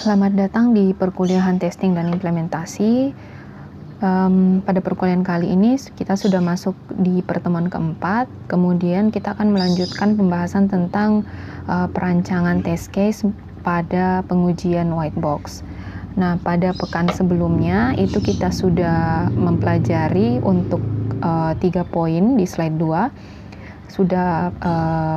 Selamat datang di perkuliahan testing dan implementasi. Pada perkuliahan kali ini kita sudah masuk di pertemuan keempat, kemudian kita akan melanjutkan pembahasan tentang perancangan test case pada pengujian white box. Nah, pada pekan sebelumnya itu kita sudah mempelajari untuk 3 poin di slide 2. Sudah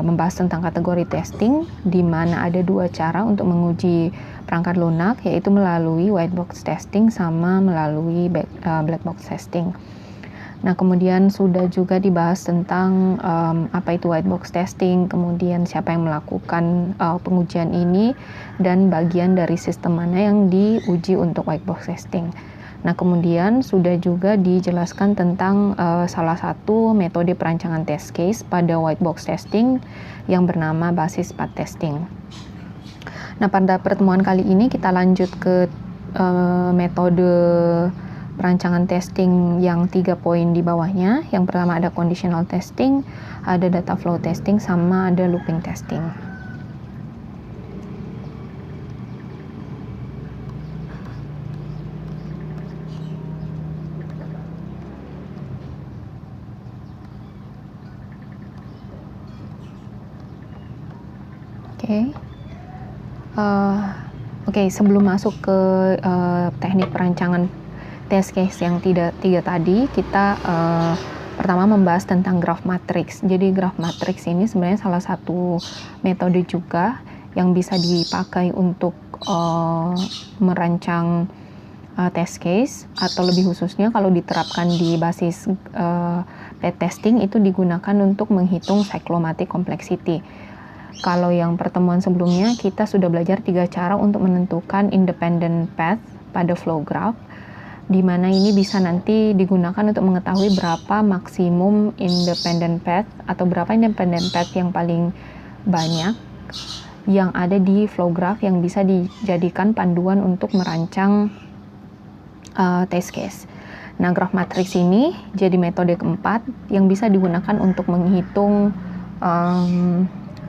membahas tentang kategori testing, di mana ada 2 cara untuk menguji perangkat lunak, yaitu melalui white box testing sama melalui black box testing. Nah, kemudian sudah juga dibahas tentang apa itu white box testing, kemudian siapa yang melakukan pengujian ini, dan bagian dari sistem mana yang diuji untuk white box testing. Nah, kemudian sudah juga dijelaskan tentang salah satu metode perancangan test case pada white box testing yang bernama basis path testing. Nah, pada pertemuan kali ini kita lanjut ke metode perancangan testing yang 3 poin di bawahnya. Yang pertama ada conditional testing, ada data flow testing, sama ada looping testing. Oke, sebelum masuk ke teknik perancangan test case yang tiga tadi, kita pertama membahas tentang graph matrix. Jadi graph matrix ini sebenarnya salah satu metode juga yang bisa dipakai untuk merancang test case, atau lebih khususnya kalau diterapkan di basis testing itu digunakan untuk menghitung cyclomatic complexity. Kalau yang pertemuan sebelumnya kita sudah belajar 3 cara untuk menentukan independent path pada flow graph, di mana ini bisa nanti digunakan untuk mengetahui berapa maksimum independent path atau berapa independent path yang paling banyak yang ada di flow graph yang bisa dijadikan panduan untuk merancang test case. Nah, graph matrix ini jadi metode keempat yang bisa digunakan untuk menghitung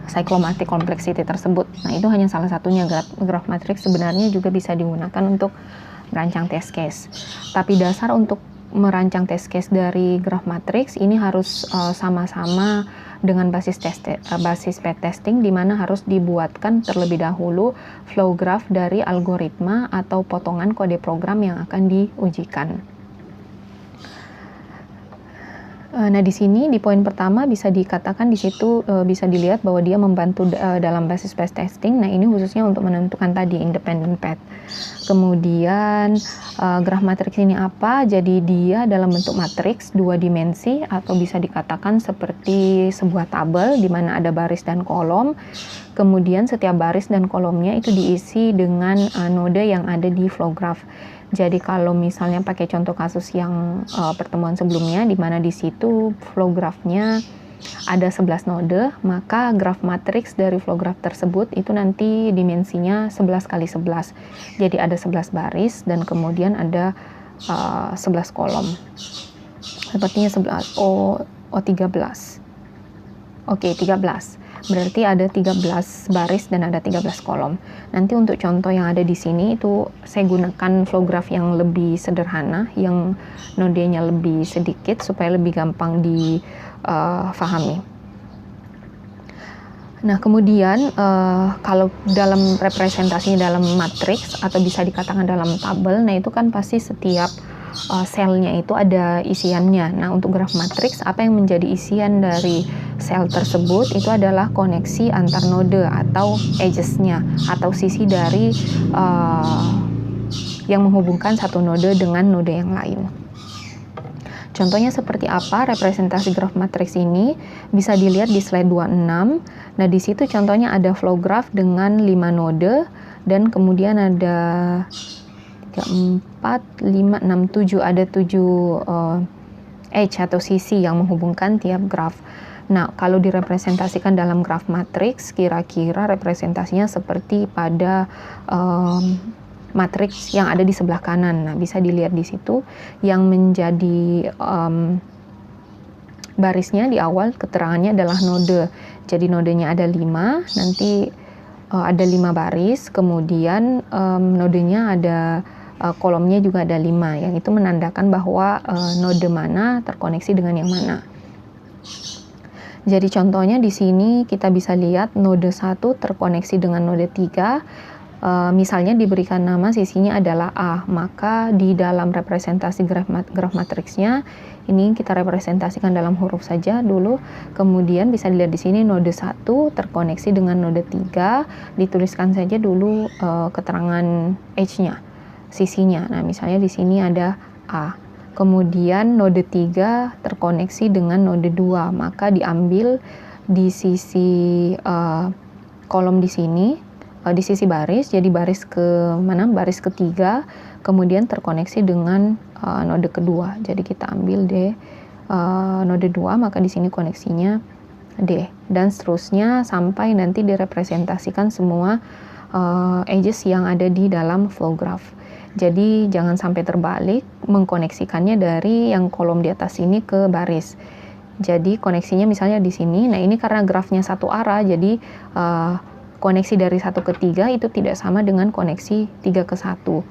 cyclomatic complexity tersebut. Nah, itu hanya salah satunya. Graph matrix sebenarnya juga bisa digunakan untuk merancang test case. Tapi dasar untuk merancang test case dari graph matrix ini harus sama-sama dengan basis path testing, di mana harus dibuatkan terlebih dahulu flow graph dari algoritma atau potongan kode program yang akan diujikan. Nah, di sini di poin pertama bisa dikatakan di situ bisa dilihat bahwa dia membantu dalam basis path testing. Nah, ini khususnya untuk menentukan tadi independent path. Kemudian graph matrix ini apa? Jadi dia dalam bentuk matriks 2 dimensi, atau bisa dikatakan seperti sebuah tabel di mana ada baris dan kolom. Kemudian setiap baris dan kolomnya itu diisi dengan node yang ada di flow graph. Jadi kalau misalnya pakai contoh kasus yang pertemuan sebelumnya, di mana di situ flow graph-nya ada 11 node, maka graph matrix dari flow graph tersebut itu nanti dimensinya 11 kali 11. Jadi ada 11 baris dan kemudian ada 11 kolom. Sepertinya 11, 13. Oke, 13. Berarti ada 13 baris dan ada 13 kolom. Nanti untuk contoh yang ada di sini itu saya gunakan flow graph yang lebih sederhana, yang nodenya lebih sedikit supaya lebih gampang difahami. Nah, kemudian kalau dalam representasinya dalam matriks atau bisa dikatakan dalam tabel, nah itu kan pasti setiap selnya itu ada isiannya. Nah, untuk graph matrix, apa yang menjadi isian dari sel tersebut itu adalah koneksi antar node atau edges-nya, atau sisi dari yang menghubungkan satu node dengan node yang lain. Contohnya seperti apa representasi graph matrix ini? Bisa dilihat di slide 26. Nah, di situ contohnya ada flow graph dengan 5 node, dan kemudian ada 4, 5, 6, 7, ada 7 edge atau sisi yang menghubungkan tiap graph. Nah, kalau direpresentasikan dalam graph matrix, kira-kira representasinya seperti pada matriks yang ada di sebelah kanan. Nah, bisa dilihat di situ yang menjadi barisnya di awal keterangannya adalah node. Jadi nodenya ada 5, nanti ada 5 baris, kemudian nodenya ada kolomnya juga ada 5, yang itu menandakan bahwa node mana terkoneksi dengan yang mana. Jadi contohnya di sini kita bisa lihat node 1 terkoneksi dengan node 3. Misalnya diberikan nama sisinya adalah A, maka di dalam representasi graf matriksnya ini kita representasikan dalam huruf saja dulu. Kemudian bisa dilihat di sini node 1 terkoneksi dengan node 3, dituliskan saja dulu keterangan H-nya, sisinya. Nah, misalnya di sini ada A. Kemudian node 3 terkoneksi dengan node 2, maka diambil di sisi kolom di sini, di sisi baris, jadi baris ke mana? Baris ketiga, kemudian terkoneksi dengan node kedua. Jadi kita ambil D node 2, maka di sini koneksinya D, dan seterusnya sampai nanti direpresentasikan semua edges yang ada di dalam flow graph. Jadi jangan sampai terbalik mengkoneksikannya dari yang kolom di atas ini ke baris. Jadi koneksinya misalnya di sini. Nah, ini karena grafnya satu arah, jadi koneksi dari 1 ke 3 itu tidak sama dengan koneksi 3 ke 1.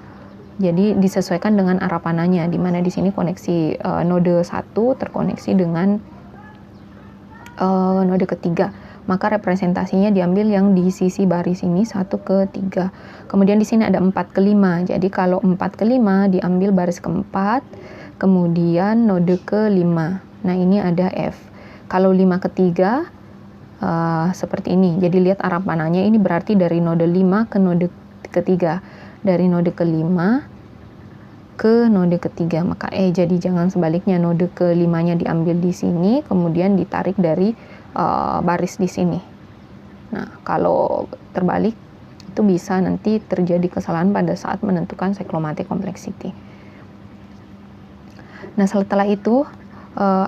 Jadi disesuaikan dengan arah panahnya, di mana di sini koneksi node 1 terkoneksi dengan node ketiga. Maka representasinya diambil yang di sisi baris ini 1 ke 3. Kemudian di sini ada 4 ke 5. Jadi kalau 4 ke 5 diambil baris keempat, kemudian node ke 5. Nah, ini ada F. Kalau 5 ke 3 seperti ini. Jadi lihat arah panahnya ini berarti dari node 5 ke node ketiga. Dari node ke 5 ke node ketiga, maka jadi jangan sebaliknya, node ke 5-nya diambil di sini, kemudian ditarik dari baris di sini. Nah, kalau terbalik itu bisa nanti terjadi kesalahan pada saat menentukan cyclomatic complexity. Nah, setelah itu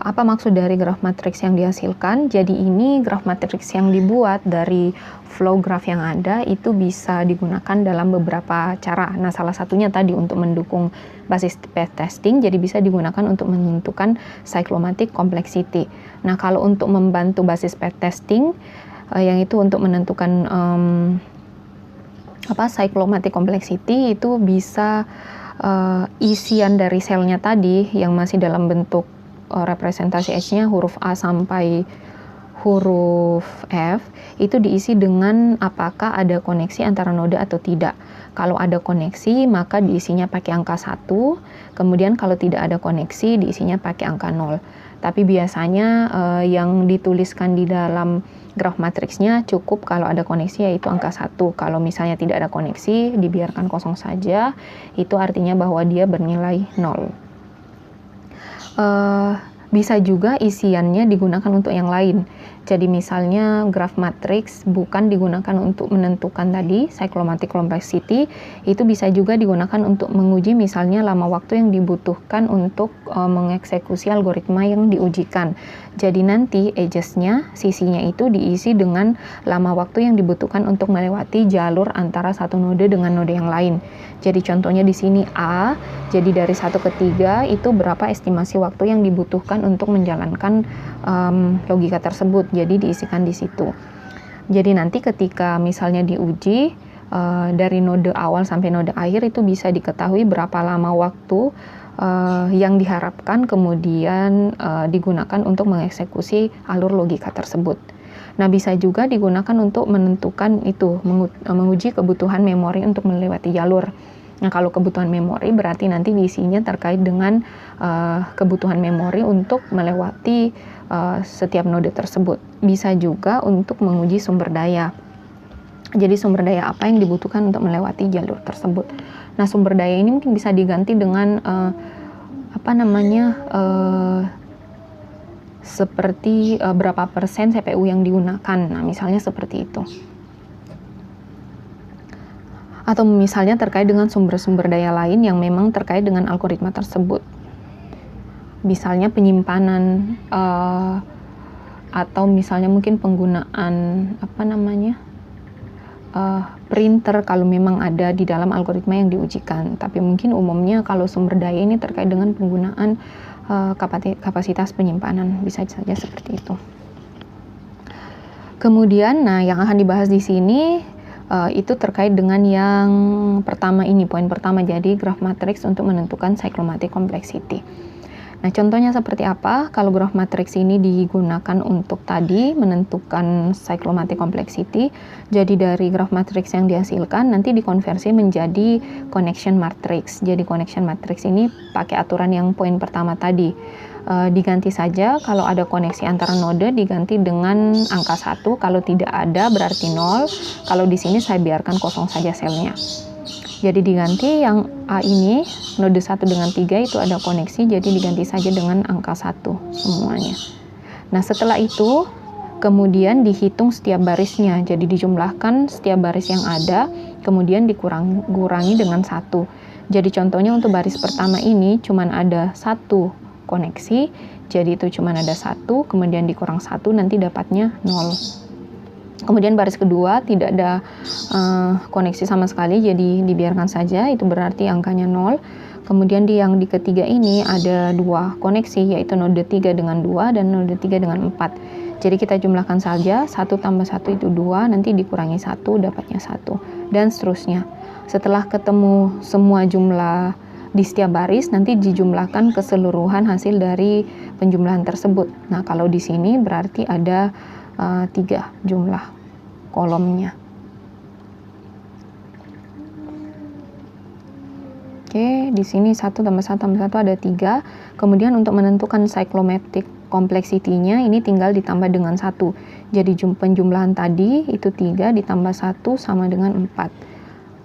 apa maksud dari graf matriks yang dihasilkan? Jadi ini graf matriks yang dibuat dari flow graph yang ada itu bisa digunakan dalam beberapa cara. Nah, salah satunya tadi untuk mendukung basis path testing, jadi bisa digunakan untuk menentukan cyclomatic complexity. Nah, kalau untuk membantu basis path testing, yang itu untuk menentukan cyclomatic complexity, itu bisa isian dari selnya tadi yang masih dalam bentuk representasi H-nya huruf A sampai huruf F itu diisi dengan apakah ada koneksi antara node atau tidak. Kalau ada koneksi maka diisinya pakai angka 1, kemudian kalau tidak ada koneksi diisinya pakai angka 0. Tapi biasanya yang dituliskan di dalam graf matriksnya cukup kalau ada koneksi, yaitu angka 1. Kalau misalnya tidak ada koneksi dibiarkan kosong saja, itu artinya bahwa dia bernilai 0. Bisa juga isiannya digunakan untuk yang lain. Jadi misalnya graf matriks bukan digunakan untuk menentukan tadi cyclomatic complexity, itu bisa juga digunakan untuk menguji misalnya lama waktu yang dibutuhkan untuk mengeksekusi algoritma yang diujikan. Jadi nanti edges-nya, sisinya itu diisi dengan lama waktu yang dibutuhkan untuk melewati jalur antara satu node dengan node yang lain. Jadi contohnya di sini A, jadi dari 1 ke 3 itu berapa estimasi waktu yang dibutuhkan untuk menjalankan logika tersebut. Jadi diisikan di situ. Jadi nanti ketika misalnya diuji dari node awal sampai node akhir itu bisa diketahui berapa lama waktu yang diharapkan kemudian digunakan untuk mengeksekusi alur logika tersebut. Nah, bisa juga digunakan untuk menentukan itu, menguji kebutuhan memori untuk melewati jalur. Nah, kalau kebutuhan memori berarti nanti diisinya terkait dengan kebutuhan memori untuk melewati setiap node tersebut. Bisa juga untuk menguji sumber daya. Jadi sumber daya apa yang dibutuhkan untuk melewati jalur tersebut. Nah, sumber daya ini mungkin bisa diganti dengan seperti berapa persen CPU yang digunakan. Nah, misalnya seperti itu. Atau misalnya terkait dengan sumber-sumber daya lain yang memang terkait dengan algoritma tersebut. Misalnya penyimpanan atau misalnya mungkin penggunaan printer kalau memang ada di dalam algoritma yang diujikan. Tapi mungkin umumnya kalau sumber daya ini terkait dengan penggunaan kapasitas penyimpanan, bisa saja seperti itu. Kemudian, nah yang akan dibahas di sini Itu terkait dengan yang pertama ini, poin pertama, jadi graph matrix untuk menentukan cyclomatic complexity. Nah, contohnya seperti apa? Kalau graph matrix ini digunakan untuk tadi menentukan cyclomatic complexity, jadi dari graph matrix yang dihasilkan nanti dikonversi menjadi connection matrix. Jadi connection matrix ini pakai aturan yang poin pertama tadi. Diganti saja kalau ada koneksi antara node diganti dengan angka 1, kalau tidak ada berarti 0. Kalau di sini saya biarkan kosong saja selnya. Jadi diganti yang A ini, node 1 dengan 3 itu ada koneksi, jadi diganti saja dengan angka 1 semuanya. Nah, setelah itu kemudian dihitung setiap barisnya, jadi dijumlahkan setiap baris yang ada, kemudian dikurangi dengan 1. Jadi contohnya untuk baris pertama ini cuman ada 1 koneksi, jadi itu cuman ada 1, kemudian dikurang 1, nanti dapatnya 0. Kemudian baris kedua tidak ada koneksi sama sekali, jadi dibiarkan saja, itu berarti angkanya 0. Kemudian yang di ketiga ini ada 2 koneksi, yaitu node 3 dengan 2 dan node 3 dengan 4. Jadi kita jumlahkan saja, 1 tambah 1 itu 2, nanti dikurangi 1, dapatnya 1, dan seterusnya. Setelah ketemu semua jumlah di setiap baris, nanti dijumlahkan keseluruhan hasil dari penjumlahan tersebut. Nah, kalau di sini berarti ada 3 jumlah kolomnya. Oke, di sini 1 tambah 1 tambah 1 ada 3. Kemudian untuk menentukan cyclomatic complexity-nya ini tinggal ditambah dengan 1. Jadi penjumlahan tadi itu 3 ditambah 1 sama dengan 4.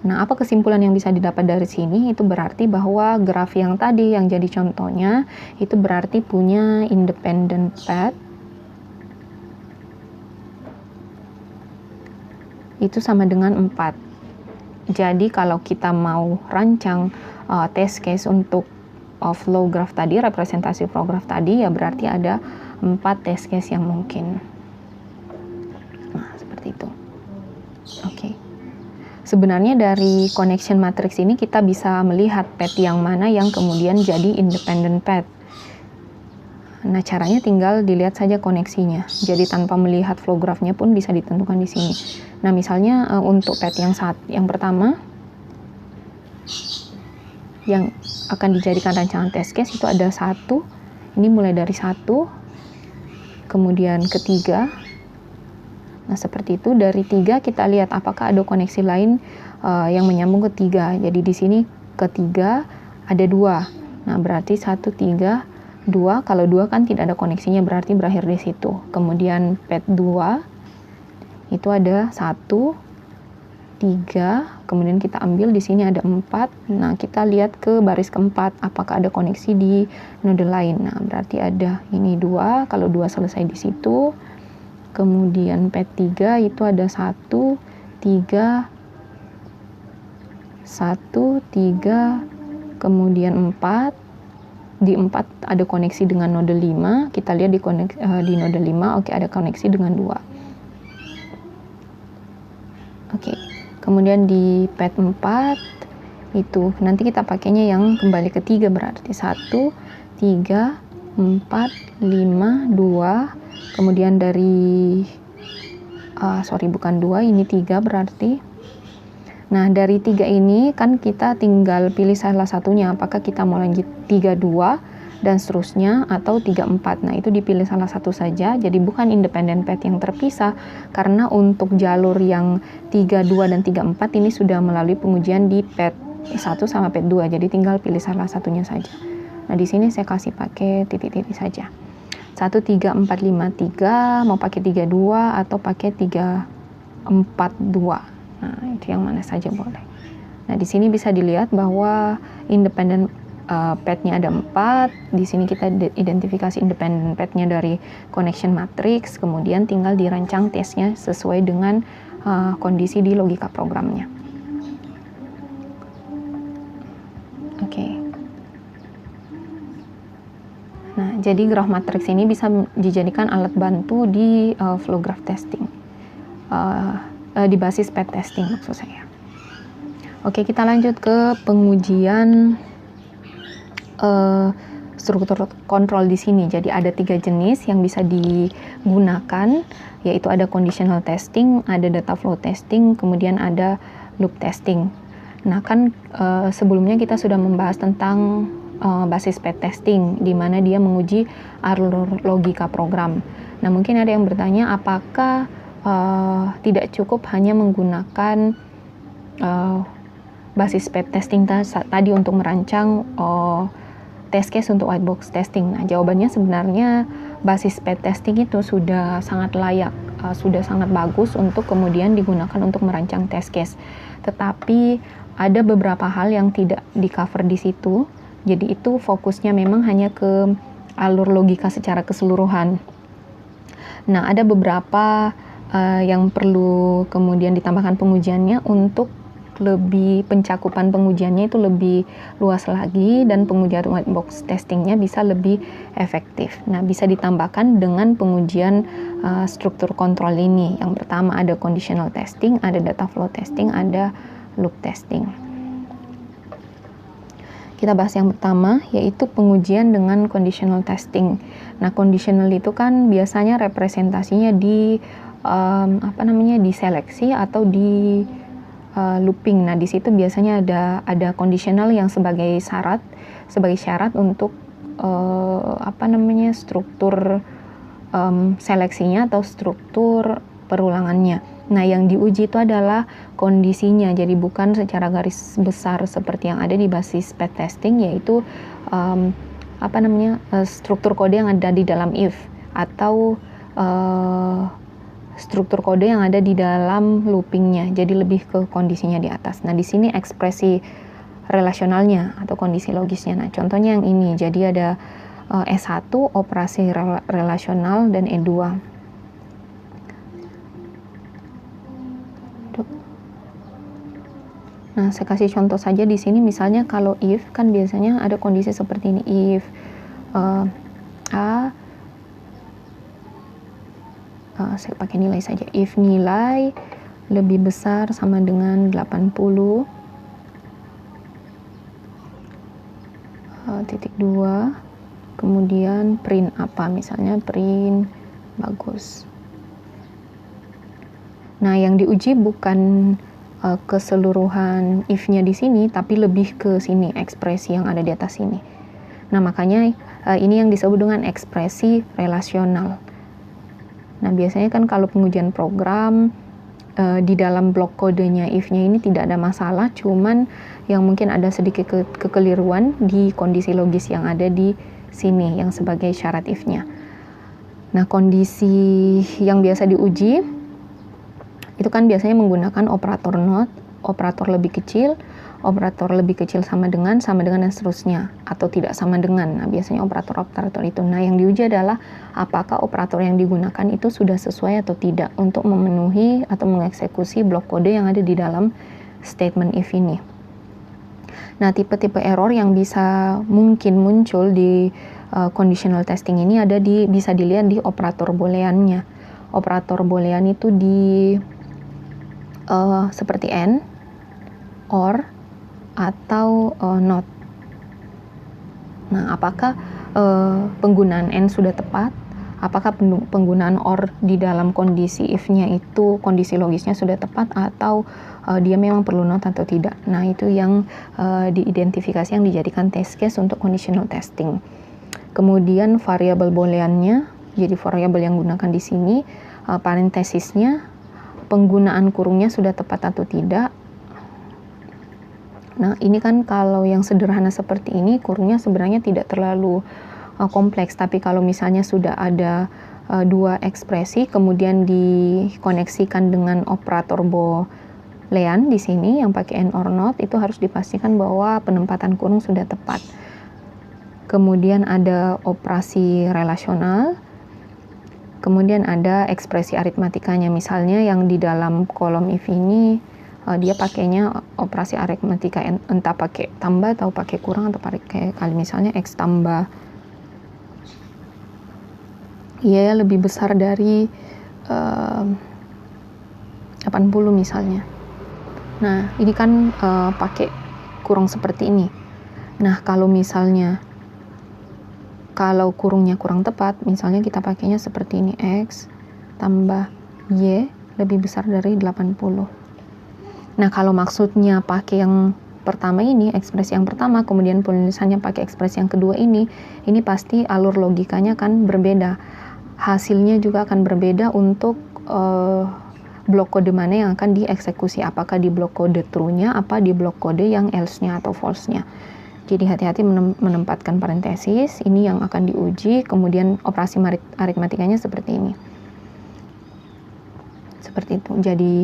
Nah, apa kesimpulan yang bisa didapat dari sini? Itu berarti bahwa graf yang tadi yang jadi contohnya itu berarti punya independent path itu sama dengan 4. Jadi kalau kita mau rancang test case untuk flow graph tadi, representasi flow graph tadi, ya berarti ada 4 test case yang mungkin. Nah, seperti itu. Oke. Sebenarnya dari connection matrix ini kita bisa melihat path yang mana yang kemudian jadi independent path. Nah, caranya tinggal dilihat saja koneksinya. Jadi tanpa melihat flow graph-nya pun bisa ditentukan di sini. Nah, misalnya untuk path yang pertama yang akan dijadikan rancangan test case itu ada 1. Ini mulai dari 1, kemudian ketiga. Nah, seperti itu. Dari 3 kita lihat apakah ada koneksi lain yang menyambung ke 3. Jadi di sini ketiga ada 2. Nah, berarti 1, 3, 2, kalau 2 kan tidak ada koneksinya berarti berakhir di situ. Kemudian path 2 itu ada 1, 3, kemudian kita ambil di sini ada 4. Nah, kita lihat ke baris keempat apakah ada koneksi di node lain. Nah, berarti ada ini 2, kalau 2 selesai di situ. Kemudian path 3 itu ada 1, 3, 3, kemudian 4. Di 4 ada koneksi dengan node 5, kita lihat di node 5, oke, ada koneksi dengan 2. Oke, kemudian di path 4 itu nanti kita pakainya yang kembali ke 3, berarti 1, 3, 4, 5, 2, kemudian dari bukan 2, ini 3 berarti. Nah, dari 3 ini kan kita tinggal pilih salah satunya, apakah kita mau lanjut 3, 2 dan seterusnya atau 3, 4. Nah, itu dipilih salah satu saja, jadi bukan independent path yang terpisah, karena untuk jalur yang 3, 2 dan 3, 4 ini sudah melalui pengujian di path 1 sama path 2, jadi tinggal pilih salah satunya saja. Nah, di sini saya kasih pakai titik-titik saja. 1, 3, 4, 5, 3, mau pakai 3, 2 atau pakai 3, 4, 2. Nah, itu yang mana saja boleh. Nah, di sini bisa dilihat bahwa independent path-nya ada 4. Di sini kita identifikasi independent path-nya dari connection matrix, kemudian tinggal dirancang tesnya sesuai dengan kondisi di logika programnya. Oke. Nah, jadi graph matrix ini bisa dijadikan alat bantu di flow graph testing. Di basis path testing maksud saya. Oke, kita lanjut ke pengujian struktur kontrol di sini. Jadi ada 3 jenis yang bisa digunakan, yaitu ada conditional testing, ada data flow testing, kemudian ada loop testing. Nah kan sebelumnya kita sudah membahas tentang basis path testing, di mana dia menguji alur logika program. Nah mungkin ada yang bertanya, apakah tidak cukup hanya menggunakan basis path testing tadi untuk merancang test case untuk white box testing? Nah jawabannya sebenarnya basis path testing itu sudah sangat layak, sudah sangat bagus untuk kemudian digunakan untuk merancang test case. Tetapi ada beberapa hal yang tidak di cover di situ. Jadi itu fokusnya memang hanya ke alur logika secara keseluruhan. Nah ada beberapa yang perlu kemudian ditambahkan pengujiannya untuk lebih pencakupan pengujiannya itu lebih luas lagi dan pengujian white box testingnya bisa lebih efektif. Nah bisa ditambahkan dengan pengujian struktur kontrol ini. Yang pertama ada conditional testing, ada data flow testing, ada loop testing. Kita bahas yang pertama, yaitu pengujian dengan conditional testing. Nah conditional itu kan biasanya representasinya di diseleksi atau di looping. Nah, di situ biasanya ada conditional yang sebagai syarat untuk struktur seleksinya atau struktur perulangannya. Nah, yang diuji itu adalah kondisinya. Jadi bukan secara garis besar seperti yang ada di basis path testing, yaitu struktur kode yang ada di dalam if atau struktur kode yang ada di dalam loopingnya, jadi lebih ke kondisinya di atas. Nah, di sini ekspresi relasionalnya atau kondisi logisnya. Nah, contohnya yang ini, jadi ada S1, operasi relasional, dan E2. Nah, saya kasih contoh saja di sini, misalnya kalau if, kan biasanya ada kondisi seperti ini, if A, saya pakai nilai saja, if nilai lebih besar sama dengan 80, titik 2, kemudian print apa, misalnya print bagus. Nah, yang diuji bukan keseluruhan if-nya di sini, tapi lebih ke sini, ekspresi yang ada di atas sini. Nah, makanya ini yang disebut dengan ekspresi relasional. Nah, biasanya kan kalau pengujian program di dalam blok kodenya if-nya ini tidak ada masalah, cuman yang mungkin ada sedikit kekeliruan di kondisi logis yang ada di sini yang sebagai syarat if-nya. Nah, kondisi yang biasa diuji itu kan biasanya menggunakan operator not, operator lebih kecil sama dengan, dan seterusnya, atau tidak sama dengan. Nah, biasanya operator itu. Nah, yang diuji adalah apakah operator yang digunakan itu sudah sesuai atau tidak untuk memenuhi atau mengeksekusi blok kode yang ada di dalam statement if ini. Nah, tipe-tipe error yang mungkin muncul di conditional testing ini bisa dilihat di operator booleannya. Operator boolean itu seperti and, or, atau not. Nah, apakah penggunaan and sudah tepat? Apakah penggunaan or di dalam kondisi if-nya itu kondisi logisnya sudah tepat, atau dia memang perlu not atau tidak? Nah, itu yang diidentifikasi, yang dijadikan test case untuk conditional testing. Kemudian variabel booleannya, jadi variabel yang digunakan di sini, parentesisnya, penggunaan kurungnya sudah tepat atau tidak. Nah, ini kan kalau yang sederhana seperti ini, kurungnya sebenarnya tidak terlalu kompleks. Tapi kalau misalnya sudah ada dua ekspresi, kemudian dikoneksikan dengan operator boolean di sini yang pakai and or not, itu harus dipastikan bahwa penempatan kurung sudah tepat. Kemudian ada operasi relasional, kemudian ada ekspresi aritmatikanya. Misalnya yang di dalam kolom if ini, dia pakainya operasi aritmatika, entah pakai tambah atau pakai kurang atau pakai kali. Misalnya x tambah y lebih besar dari 80 misalnya. Nah, ini kan pakai kurung seperti ini. Nah, kalau misalnya kalau kurungnya kurang tepat, misalnya kita pakainya seperti ini, X tambah Y lebih besar dari 80. Nah, kalau maksudnya pakai yang pertama ini, ekspresi yang pertama, kemudian penulisannya pakai ekspresi yang kedua ini pasti alur logikanya akan berbeda. Hasilnya juga akan berbeda untuk blok kode mana yang akan dieksekusi, apakah di blok kode true-nya, apa di blok kode yang else-nya atau false-nya. Jadi hati-hati menempatkan parentesis, ini yang akan diuji, kemudian operasi aritmatikanya seperti ini. Seperti itu. Jadi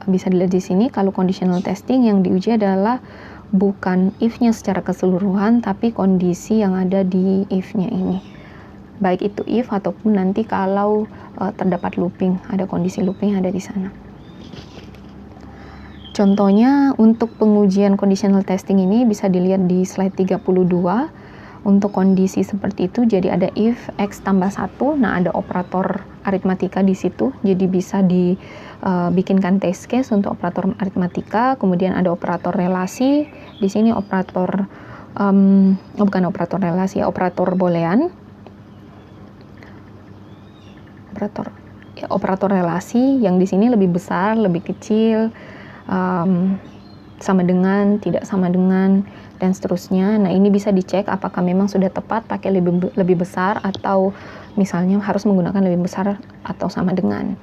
bisa dilihat di sini kalau conditional testing yang diuji adalah bukan if-nya secara keseluruhan, tapi kondisi yang ada di if-nya ini. Baik itu if ataupun nanti kalau terdapat looping, ada kondisi looping yang ada di sana. Contohnya untuk pengujian conditional testing ini bisa dilihat di slide 32. Untuk kondisi seperti itu, jadi ada if x tambah 1, nah ada operator aritmatika di situ, jadi bisa dibikinkan test case untuk operator aritmatika, kemudian ada operator relasi, di sini operator, bukan operator relasi ya, operator boolean, operator relasi yang di sini lebih besar, lebih kecil, sama dengan, tidak sama dengan, dan seterusnya. Nah, ini bisa dicek apakah memang sudah tepat pakai lebih besar atau misalnya harus menggunakan lebih besar atau sama dengan.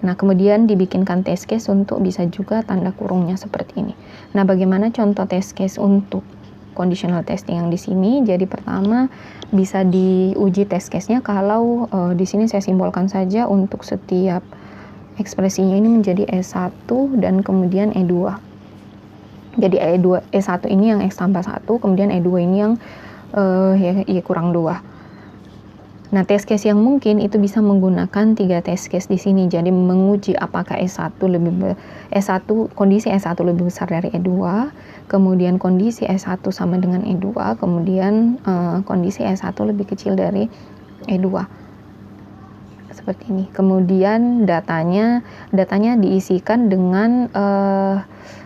Nah, kemudian dibikinkan test case untuk bisa juga tanda kurungnya seperti ini. Nah, bagaimana contoh test case untuk conditional testing yang di sini? Jadi pertama bisa diuji test case-nya kalau di sini saya simbolkan saja untuk setiap ekspresinya ini menjadi E1 dan kemudian E2. Jadi E1 ini yang X tambah 1, kemudian E2 ini yang Y kurang 2. Nah, test case yang mungkin itu bisa menggunakan 3 test case di sini. Jadi menguji apakah kondisi E1 lebih besar dari E2, kemudian kondisi E1 sama dengan E2, kemudian kondisi E1 lebih kecil dari E2. Seperti ini. Kemudian datanya diisikan dengan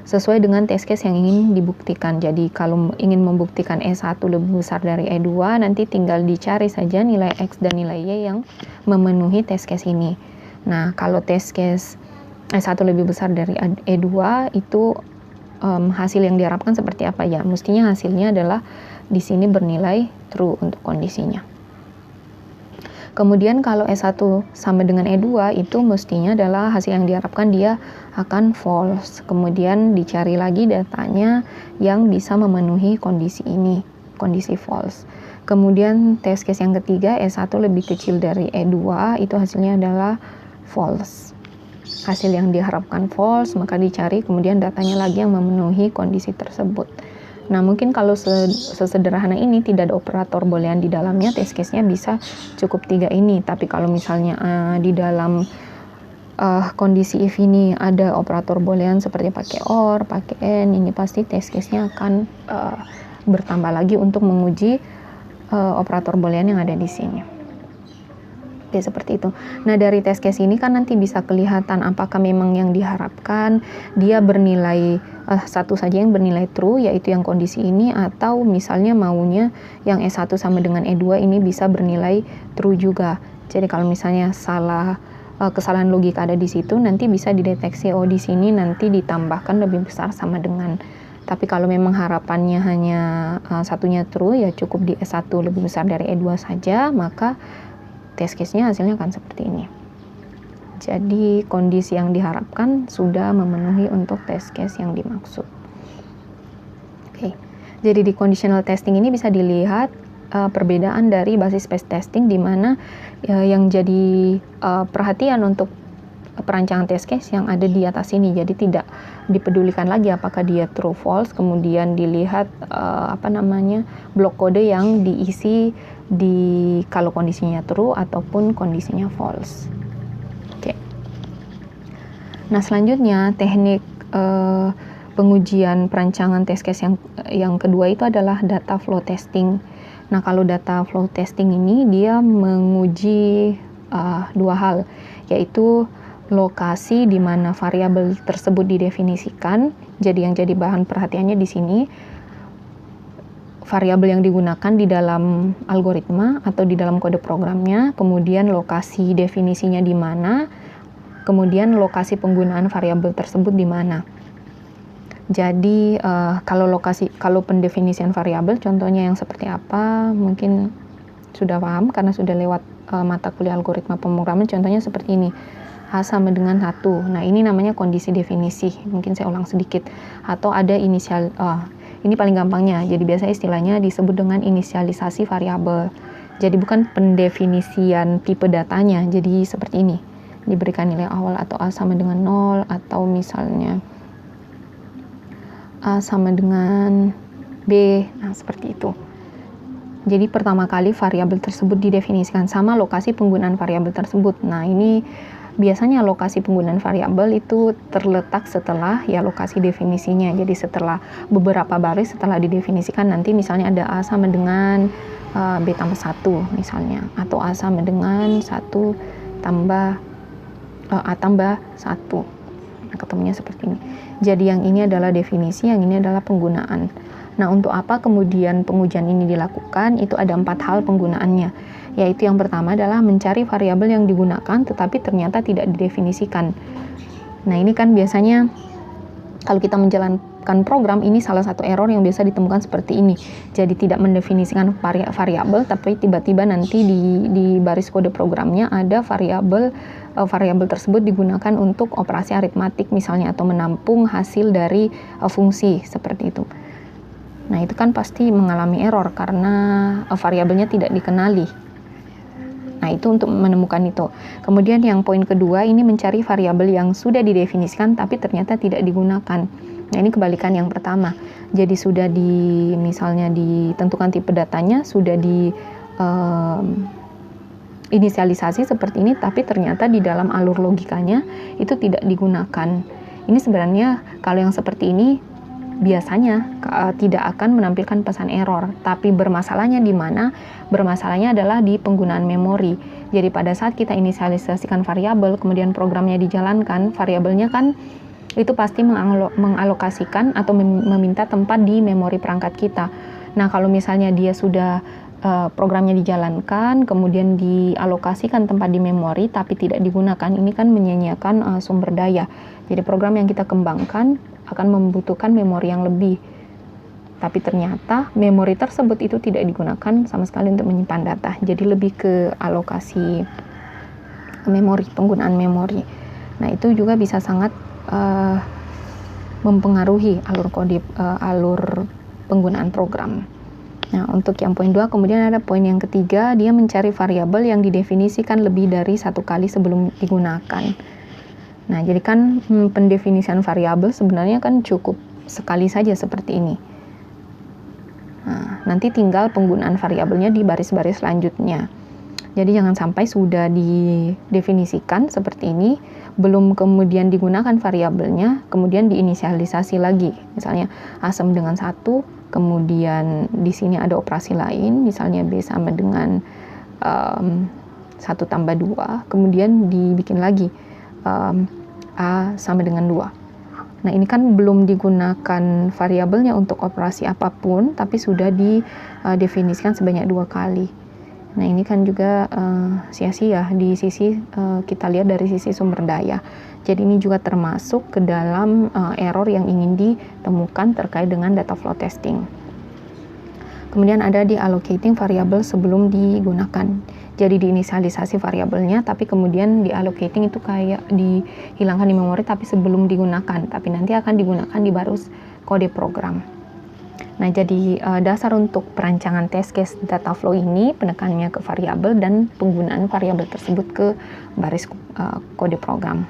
sesuai dengan test case yang ingin dibuktikan. Jadi kalau ingin membuktikan E1 lebih besar dari E2, nanti tinggal dicari saja nilai X dan nilai Y yang memenuhi test case ini. Nah, kalau test case E1 lebih besar dari E2 itu hasil yang diharapkan seperti apa ya? Mestinya hasilnya adalah di sini bernilai true untuk kondisinya. Kemudian kalau E1 sama dengan E2 itu mestinya adalah hasil yang diharapkan dia akan false. Kemudian dicari lagi datanya yang bisa memenuhi kondisi ini, kondisi false. Kemudian test case yang ketiga, E1 lebih kecil dari E2, itu hasilnya adalah false. Hasil yang diharapkan false, maka dicari kemudian datanya lagi yang memenuhi kondisi tersebut. Nah, mungkin kalau sesederhana ini tidak ada operator boolean di dalamnya, test case-nya bisa cukup 3 ini. Tapi kalau misalnya di dalam kondisi if ini ada operator boolean seperti pakai or, pakai and, ini pasti test case-nya akan bertambah lagi untuk menguji operator boolean yang ada di sini. Oke, seperti itu. Nah, dari test case ini kan nanti bisa kelihatan apakah memang yang diharapkan dia bernilai satu saja yang bernilai true, yaitu yang kondisi ini, atau misalnya maunya yang E1 sama dengan E2 ini bisa bernilai true juga. Jadi kalau misalnya kesalahan logika ada di situ, nanti bisa dideteksi, oh di sini nanti ditambahkan lebih besar sama dengan. Tapi kalau memang harapannya hanya satunya true, ya cukup di E1 lebih besar dari E2 saja, maka test case-nya hasilnya akan seperti ini. Jadi kondisi yang diharapkan sudah memenuhi untuk test case yang dimaksud. Oke. Jadi di conditional testing ini bisa dilihat perbedaan dari basis space testing, di mana yang jadi perhatian untuk perancangan test case yang ada di atas ini. Jadi tidak dipedulikan lagi apakah dia true false, kemudian dilihat blok kode yang diisi kalau kondisinya true ataupun kondisinya false. Oke. Nah, selanjutnya teknik pengujian perancangan test case yang kedua itu adalah data flow testing. Nah, kalau data flow testing ini dia menguji dua hal, yaitu lokasi di mana variabel tersebut didefinisikan. Jadi yang jadi bahan perhatiannya di sini variabel yang digunakan di dalam algoritma atau di dalam kode programnya, kemudian lokasi definisinya di mana, kemudian lokasi penggunaan variabel tersebut di mana. Jadi kalau pendefinisian variabel contohnya yang seperti apa mungkin sudah paham karena sudah lewat mata kuliah algoritma pemrograman. Contohnya seperti ini, A sama dengan 1. Nah, ini namanya kondisi definisi. Mungkin saya ulang sedikit. Atau ada inisial, ini paling gampangnya. Jadi biasa istilahnya disebut dengan inisialisasi variabel. Jadi bukan pendefinisian tipe datanya. Jadi seperti ini. Diberikan nilai awal atau A sama dengan 0, atau misalnya A sama dengan B. Nah, seperti itu. Jadi pertama kali variabel tersebut didefinisikan sama lokasi penggunaan variabel tersebut. Nah, ini biasanya lokasi penggunaan variabel itu terletak setelah ya lokasi definisinya. Jadi setelah beberapa baris setelah didefinisikan, nanti misalnya ada A sama dengan B tambah 1 misalnya, atau A sama dengan 1 tambah A tambah 1. Nah, ketemunya seperti ini. Jadi yang ini adalah definisi, yang ini adalah penggunaan. Nah, untuk apa kemudian pengujian ini dilakukan? Itu ada 4 hal penggunaannya. Yaitu yang pertama adalah mencari variabel yang digunakan tetapi ternyata tidak didefinisikan. Nah, ini kan biasanya kalau kita menjalankan program, ini salah satu error yang biasa ditemukan seperti ini. Jadi tidak mendefinisikan variabel, tapi tiba-tiba nanti di baris kode programnya ada variabel tersebut digunakan untuk operasi aritmatik misalnya, atau menampung hasil dari fungsi seperti itu. Nah, itu kan pasti mengalami error karena variabelnya tidak dikenali. Nah, itu untuk menemukan itu. Kemudian yang poin kedua, ini mencari variabel yang sudah didefinisikan tapi ternyata tidak digunakan. Nah, ini kebalikan yang pertama. Jadi sudah misalnya ditentukan tipe datanya, sudah inisialisasi seperti ini, tapi ternyata di dalam alur logikanya itu tidak digunakan. Ini sebenarnya kalau yang seperti ini biasanya tidak akan menampilkan pesan error, tapi bermasalahnya di mana? Bermasalahnya adalah di penggunaan memori. Jadi pada saat kita inisialisasikan variabel, kemudian programnya dijalankan, variabelnya kan itu pasti mengalokasikan atau meminta tempat di memori perangkat kita. Nah, kalau misalnya dia sudah programnya dijalankan, kemudian dialokasikan tempat di memori tapi tidak digunakan, ini kan menyia-nyiakan sumber daya. Jadi program yang kita kembangkan akan membutuhkan memori yang lebih, tapi ternyata memori tersebut itu tidak digunakan sama sekali untuk menyimpan data. Jadi lebih ke alokasi memori, penggunaan memori. Nah, itu juga bisa sangat mempengaruhi alur penggunaan program. Nah, untuk yang poin 2, kemudian ada poin yang ketiga, dia mencari variabel yang didefinisikan lebih dari 1 kali sebelum digunakan. Nah, jadi kan pendefinisian variabel sebenarnya kan cukup sekali saja seperti ini. Nah, nanti tinggal penggunaan variabelnya di baris-baris selanjutnya. Jadi jangan sampai sudah didefinisikan seperti ini, belum kemudian digunakan variabelnya, kemudian diinisialisasi lagi. Misalnya A sama dengan 1, kemudian di sini ada operasi lain, misalnya B sama dengan 1 tambah 2, kemudian dibikin lagi A sama dengan 2. Nah, ini kan belum digunakan variabelnya untuk operasi apapun, tapi sudah didefinisikan sebanyak 2 kali. Nah, ini kan juga sia-sia di sisi kita lihat dari sisi sumber daya. Jadi ini juga termasuk ke dalam error yang ingin ditemukan terkait dengan data flow testing. Kemudian ada di allocating variabel sebelum digunakan. Jadi diinisialisasi variabelnya, tapi kemudian di allocating itu kayak dihilangkan di memori tapi sebelum digunakan, tapi nanti akan digunakan di baris kode program. Nah, jadi dasar untuk perancangan test case data flow ini penekanannya ke variabel dan penggunaan variabel tersebut ke baris kode program.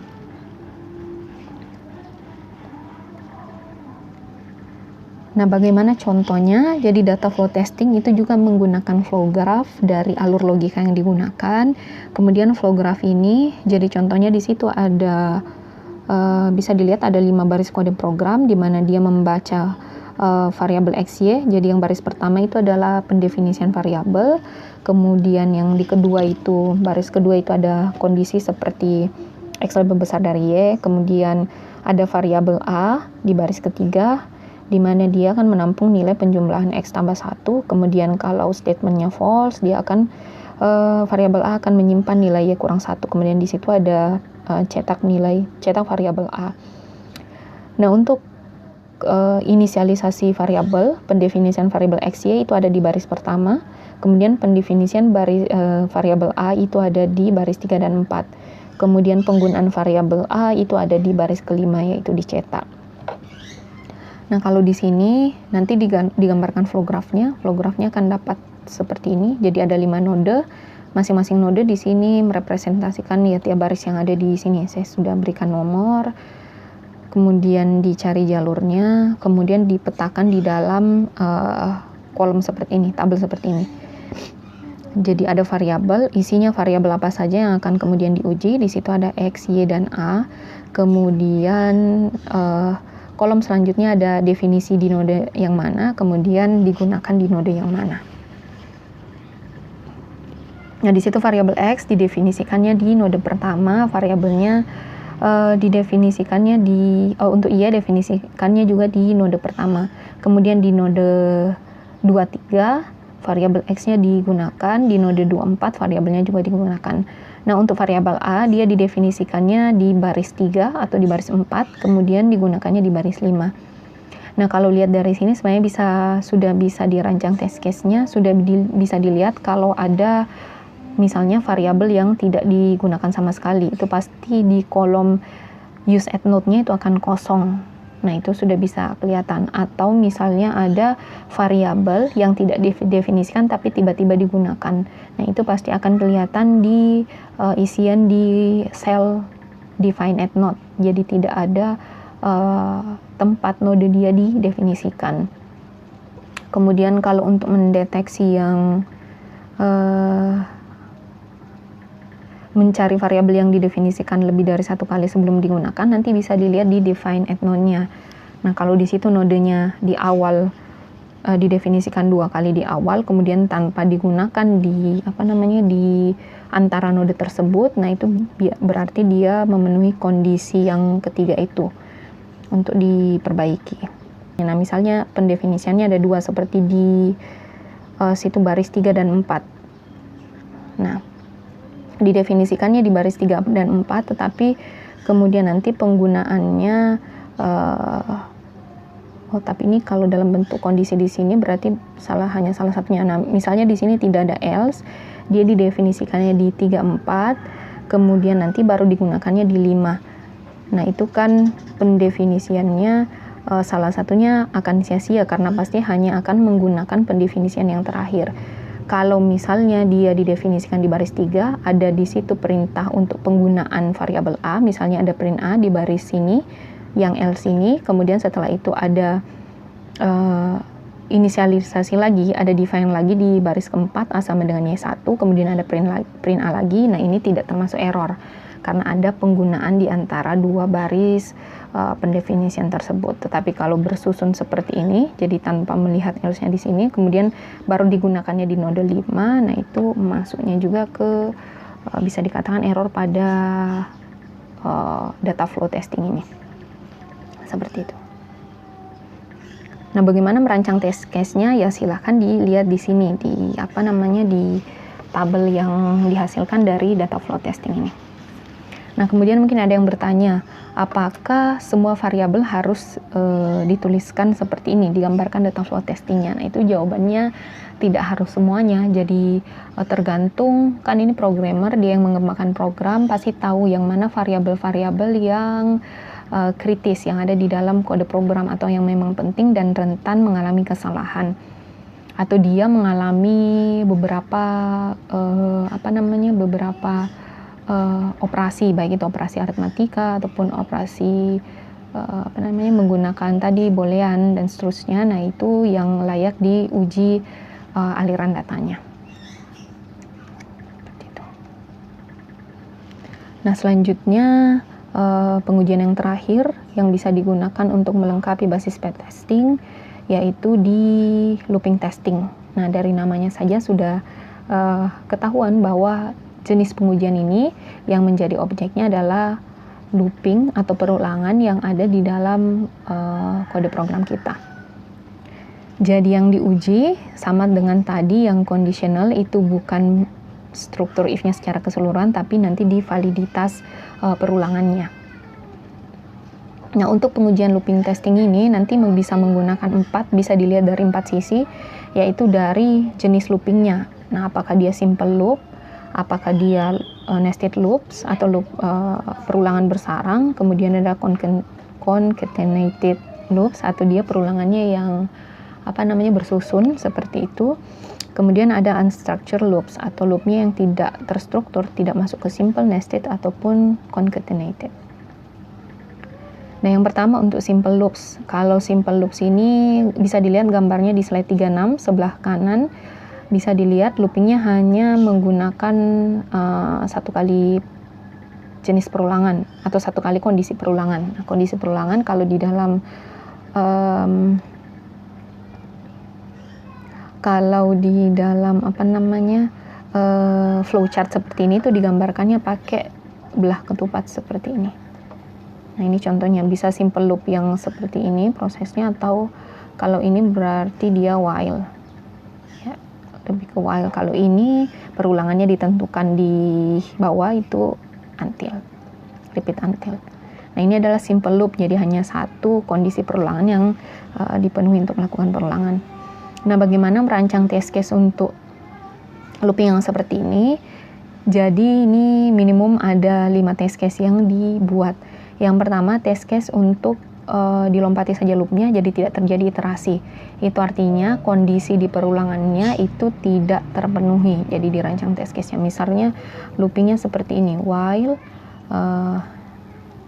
Nah, bagaimana contohnya? Jadi data flow testing itu juga menggunakan flow graph dari alur logika yang digunakan. Kemudian flow graph ini, jadi contohnya di situ ada bisa dilihat ada 5 baris kode program di mana dia membaca variabel XY. Jadi yang baris pertama itu adalah pendefinisian variabel. Kemudian yang di kedua itu, baris kedua itu ada kondisi seperti X lebih besar dari Y. Kemudian ada variabel A di baris ketiga. di mana dia akan menampung nilai penjumlahan X tambah 1, kemudian kalau statementnya false, dia akan variabel A akan menyimpan nilai Y kurang 1, kemudian di situ ada cetak variabel A. Nah, untuk inisialisasi variabel, pendefinisian variabel X, Y itu ada di baris pertama, kemudian pendefinisian variabel A itu ada di baris 3 dan 4, kemudian penggunaan variabel A itu ada di baris kelima, yaitu dicetak. Nah, kalau di sini nanti digambarkan flow graph-nya akan dapat seperti ini. Jadi ada 5 node, masing-masing node di sini merepresentasikan ya tiap baris yang ada di sini. Saya sudah berikan nomor, kemudian dicari jalurnya, kemudian dipetakan di dalam kolom seperti ini, tabel seperti ini. Jadi ada variabel, isinya variabel apa saja yang akan kemudian diuji. Di situ ada X, Y, dan A. Kemudian kolom selanjutnya ada definisi di node yang mana, kemudian digunakan di node yang mana. Nah, di situ variabel X didefinisikannya di node pertama, variabelnya didefinisikannya untuk Y definisikannya juga di node pertama. Kemudian di node 23 variabel X-nya digunakan, di node 24 variabelnya juga digunakan. Nah, untuk variabel A dia didefinisikannya di baris 3 atau di baris 4, kemudian digunakannya di baris 5. Nah, kalau lihat dari sini sebenarnya sudah bisa dirancang test case-nya, sudah bisa dilihat kalau ada misalnya variabel yang tidak digunakan sama sekali, itu pasti di kolom use at node-nya itu akan kosong. Nah, itu sudah bisa kelihatan. Atau misalnya ada variabel yang tidak didefinisikan tapi tiba-tiba digunakan. Nah, itu pasti akan kelihatan di isian di cell define at node. Jadi tidak ada tempat node dia didefinisikan. Kemudian kalau untuk mendeteksi yang mencari variabel yang didefinisikan lebih dari satu kali sebelum digunakan, nanti bisa dilihat di define at node-nya. Nah, kalau di situ nodenya di awal didefinisikan 2 kali di awal, kemudian tanpa digunakan di di antara node tersebut, nah itu berarti dia memenuhi kondisi yang ketiga itu untuk diperbaiki. Nah, misalnya pendefinisiannya ada 2 seperti di situ baris 3 dan 4. Nah, didefinisikannya di baris 3 dan 4, tetapi kemudian nanti penggunaannya tapi ini kalau dalam bentuk kondisi di sini berarti hanya salah satunya. Nah, misalnya di sini tidak ada else, dia didefinisikannya di 3, 4, kemudian nanti baru digunakannya di 5. Nah, itu kan pendefinisiannya salah satunya akan sia-sia karena pasti hanya akan menggunakan pendefinisian yang terakhir. Kalau misalnya dia didefinisikan di baris 3, ada di situ perintah untuk penggunaan variabel A, misalnya ada print A di baris sini, yang else ini, kemudian setelah itu ada inisialisasi lagi, ada define lagi di baris keempat A sama dengan Y1, kemudian ada print A lagi. Nah, ini tidak termasuk error, karena ada penggunaan di antara 2 baris pendefinisian tersebut. Tetapi kalau bersusun seperti ini, jadi tanpa melihat else-nya di sini, kemudian baru digunakannya di node 5, nah itu masuknya juga ke bisa dikatakan error pada data flow testing ini. Seperti itu. Nah, bagaimana merancang test case-nya? Ya silahkan dilihat di sini, di di tabel yang dihasilkan dari data flow testing ini. Nah, kemudian mungkin ada yang bertanya, apakah semua variabel harus dituliskan seperti ini, digambarkan data flow testingnya? Nah, itu jawabannya tidak harus semuanya. Jadi tergantung, kan ini programmer, dia yang mengembangkan program, pasti tahu yang mana variabel-variabel yang kritis yang ada di dalam kode program atau yang memang penting dan rentan mengalami kesalahan. Atau dia mengalami beberapa operasi, baik itu operasi aritmatika ataupun operasi menggunakan tadi boolean dan seterusnya. Nah, itu yang layak diuji aliran datanya. Seperti itu. Nah, selanjutnya pengujian yang terakhir yang bisa digunakan untuk melengkapi basis path testing yaitu di looping testing. Nah, dari namanya saja sudah ketahuan bahwa jenis pengujian ini yang menjadi objeknya adalah looping atau perulangan yang ada di dalam kode program kita. Jadi yang diuji sama dengan tadi yang conditional, itu bukan struktur if-nya secara keseluruhan, tapi nanti di validitas perulangannya. Nah, untuk pengujian looping testing ini nanti bisa menggunakan bisa dilihat dari 4 sisi, yaitu dari jenis loopingnya. Nah, apakah dia simple loop, apakah dia nested loops atau loop perulangan bersarang, kemudian ada concatenated loops atau dia perulangannya yang bersusun seperti itu. Kemudian ada unstructured loops atau loopnya yang tidak terstruktur, tidak masuk ke simple, nested ataupun concatenated. Nah, yang pertama untuk simple loops. Kalau simple loops ini bisa dilihat gambarnya di slide 36 sebelah kanan. Bisa dilihat loopingnya hanya menggunakan satu kali jenis perulangan atau satu kali kondisi perulangan. Nah, kondisi perulangan kalau di dalam flowchart seperti ini tuh digambarkannya pakai belah ketupat seperti ini. Nah, ini contohnya, bisa simple loop yang seperti ini prosesnya, atau kalau ini berarti dia while. Ya, lebih ke while. Kalau ini perulangannya ditentukan di bawah itu until, repeat until. Nah, ini adalah simple loop, jadi hanya satu kondisi perulangan yang dipenuhi untuk melakukan perulangan. Nah, bagaimana merancang test case untuk looping yang seperti ini? Jadi ini minimum ada 5 test case yang dibuat. Yang pertama, test case untuk dilompati saja loopnya, jadi tidak terjadi iterasi. Itu artinya kondisi di perulangannya itu tidak terpenuhi, jadi dirancang test case-nya. Misalnya loopingnya seperti ini, while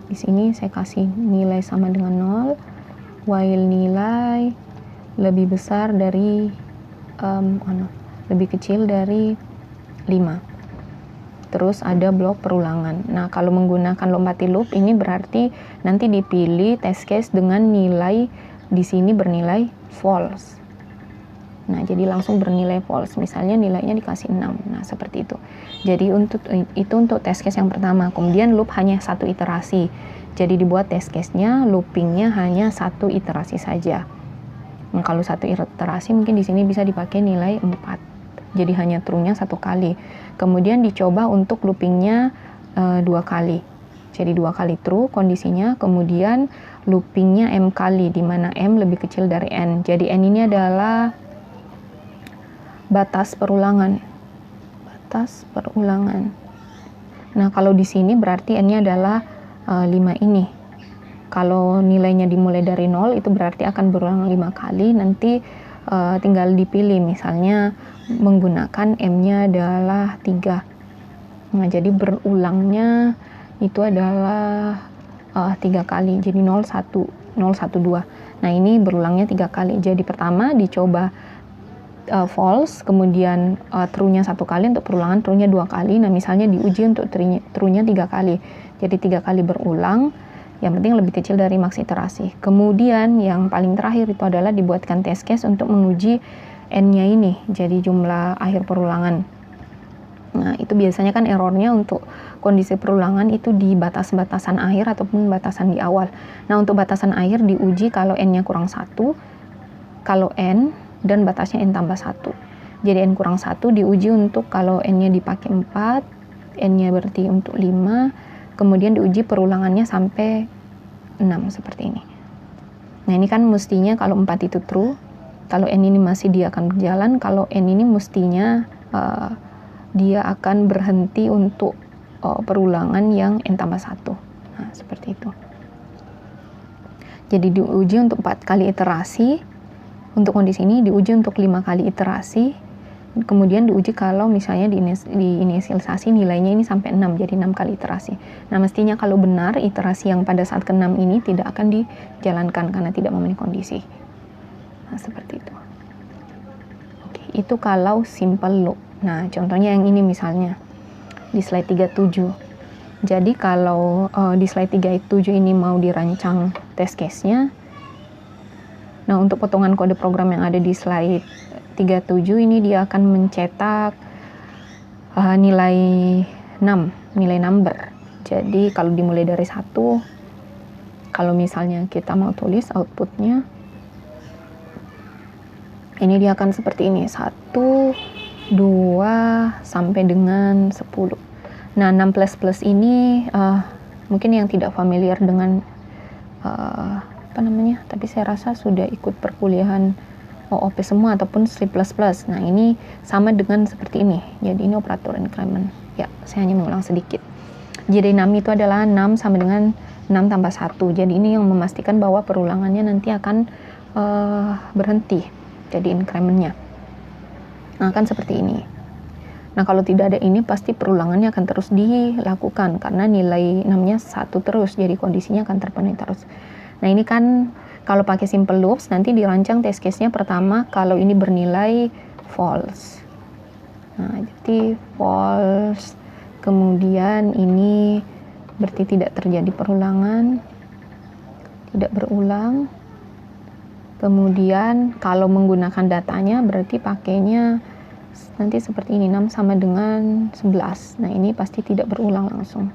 di sini saya kasih nilai sama dengan 0, while nilai lebih besar dari lebih kecil dari 5. Terus ada blok perulangan. Nah, kalau menggunakan lompati loop ini berarti nanti dipilih test case dengan nilai di sini bernilai false. Nah, jadi langsung bernilai false. Misalnya nilainya dikasih 6. Nah, seperti itu. Jadi untuk test case yang pertama. Kemudian loop hanya satu iterasi. Jadi dibuat test case-nya, loopingnya hanya satu iterasi saja. Nah, kalau satu iterasi mungkin di sini bisa dipakai nilai 4. Jadi hanya true-nya satu kali. Kemudian dicoba untuk loopingnya 2 kali. Jadi 2 kali true kondisinya. Kemudian loopingnya m kali, di mana m lebih kecil dari n. Jadi n ini adalah batas perulangan. Batas perulangan. Nah, kalau di sini berarti n-nya adalah 5 ini. Kalau nilainya dimulai dari 0, itu berarti akan berulang 5 kali. Nanti tinggal dipilih, misalnya menggunakan m-nya adalah 3. Nah, jadi berulangnya itu adalah 3 kali. Jadi 0, 1, 0, 1, 2. Nah, ini berulangnya 3 kali. Jadi pertama dicoba false, kemudian true-nya 1 kali, untuk perulangan true-nya 2 kali. Nah, misalnya diuji untuk true-nya 3 kali. Jadi 3 kali berulang. Yang penting lebih kecil dari maks iterasi. Kemudian yang paling terakhir itu adalah dibuatkan test case untuk menguji n-nya ini, jadi jumlah akhir perulangan. Nah, itu biasanya kan errornya untuk kondisi perulangan itu di batasan akhir ataupun batasan di awal. Nah, untuk batasan akhir diuji kalau n-nya kurang 1, kalau n dan batasnya n tambah 1. Jadi n kurang 1 diuji untuk kalau n-nya dipakai 4, n-nya berarti untuk 5, kemudian diuji perulangannya sampai 6 seperti ini. Nah, ini kan mestinya kalau 4 itu true, kalau n ini masih dia akan berjalan, kalau n ini mestinya dia akan berhenti untuk perulangan yang n tambah 1. Nah, seperti itu. Jadi diuji untuk 4 kali iterasi, untuk kondisi ini diuji untuk 5 kali iterasi, kemudian diuji kalau misalnya di inisialisasi nilainya ini sampai 6, jadi 6 kali iterasi. Nah, mestinya kalau benar iterasi yang pada saat ke-6 ini tidak akan dijalankan karena tidak memenuhi kondisi. Nah, seperti itu. Oke, itu kalau simple loop. Nah, contohnya yang ini misalnya di slide 37. Jadi kalau di slide 37 ini mau dirancang test case-nya. Nah, untuk potongan kode program yang ada di slide 37 ini dia akan mencetak nilai 6, nilai number. Jadi kalau dimulai dari 1, kalau misalnya kita mau tulis outputnya Ini dia akan seperti ini, 1, 2, sampai dengan 10. Nah, 6++ ini mungkin yang tidak familiar dengan tapi saya rasa sudah ikut perkuliahan OOP semua ataupun C++. Nah, ini sama dengan seperti ini. Jadi ini operator increment. Ya, saya hanya mengulang sedikit. Jadi 6 itu adalah 6 sama dengan 6 tambah 1. Jadi ini yang memastikan bahwa perulangannya nanti akan berhenti. Jadi incrementnya. Nah, akan seperti ini. Nah, kalau tidak ada ini pasti perulangannya akan terus dilakukan karena nilai 6-nya 1 terus. Jadi kondisinya akan terpenuhi terus. Nah, ini kan kalau pakai simple loops nanti dirancang test case-nya pertama kalau ini bernilai false. Nah, jadi false. Kemudian ini berarti tidak terjadi perulangan, tidak berulang. Kemudian kalau menggunakan datanya berarti pakainya nanti seperti ini, 6 sama dengan 11. Nah, ini pasti tidak berulang langsung.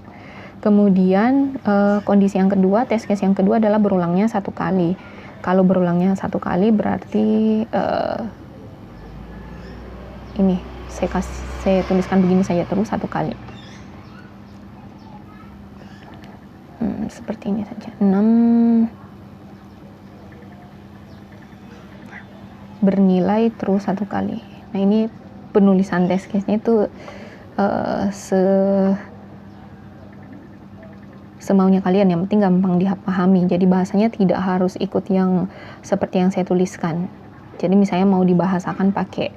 Kemudian kondisi yang kedua, test case yang kedua adalah berulangnya 1 kali. Kalau berulangnya 1 kali berarti ini saya tuliskan begini saja terus 1 kali. Seperti ini saja. 6 bernilai terus 1 kali. Nah, ini penulisan test case-nya itu semaunya kalian, yang penting gampang dipahami. Jadi bahasanya tidak harus ikut yang seperti yang saya tuliskan. Jadi misalnya mau dibahasakan pakai